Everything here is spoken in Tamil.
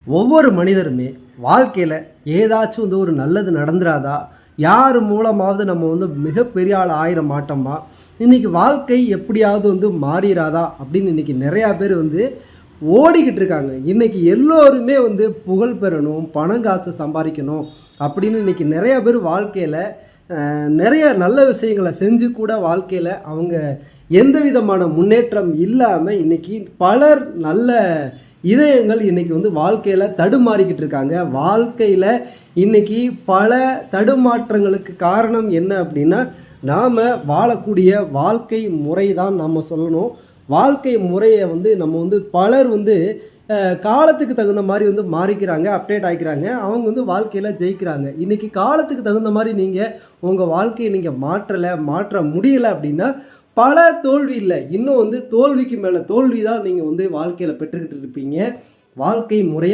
ஒவ்வொரு மனிதருமே வாழ்க்கையில் ஏதாச்சும் ஒரு நல்லது நடந்துராதா, யார் மூலமாவது நம்ம மிகப்பெரிய ஆள் ஆயிர மாட்டோமா, இன்றைக்கி வாழ்க்கை எப்படியாவது மாறிடாதா அப்படின்னு இன்றைக்கி நிறையா பேர் ஓடிக்கிட்டு இருக்காங்க. இன்றைக்கி எல்லோருமே புகழ் பெறணும், பணம் காசு சம்பாதிக்கணும் அப்படின்னு இன்றைக்கி நிறையா பேர் வாழ்க்கையில் நிறைய நல்ல விஷயங்களை செஞ்சு கூட வாழ்க்கையில் அவங்க எந்த விதமான முன்னேற்றம் இல்லாமல் இன்றைக்கி பலர் நல்ல இதயங்கள் இன்றைக்கி வாழ்க்கையில் தடுமாறிக்கிட்டு இருக்காங்க. வாழ்க்கையில் இன்றைக்கி பல தடுமாற்றங்களுக்கு காரணம் என்ன அப்படின்னா, நாம் வாழக்கூடிய வாழ்க்கை முறை தான் நம்ம சொல்லணும். வாழ்க்கை முறையை நம்ம பலர் காலத்துக்கு தகுந்த மாதிரி மாறிக்கிறாங்க, அப்டேட் ஆகிக்கிறாங்க. அவங்க வாழ்க்கையில் ஜெயிக்கிறாங்க. இன்றைக்கி காலத்துக்கு தகுந்த மாதிரி நீங்கள் உங்கள் வாழ்க்கையை நீங்கள் மாற்ற முடியலை அப்படின்னா பல தோல்வி இல்லை, இன்னும் தோல்விக்கு மேலே தோல்வி தான் நீங்கள் வாழ்க்கையில் பெற்றுக்கிட்டு இருப்பீங்க. வாழ்க்கை முறையை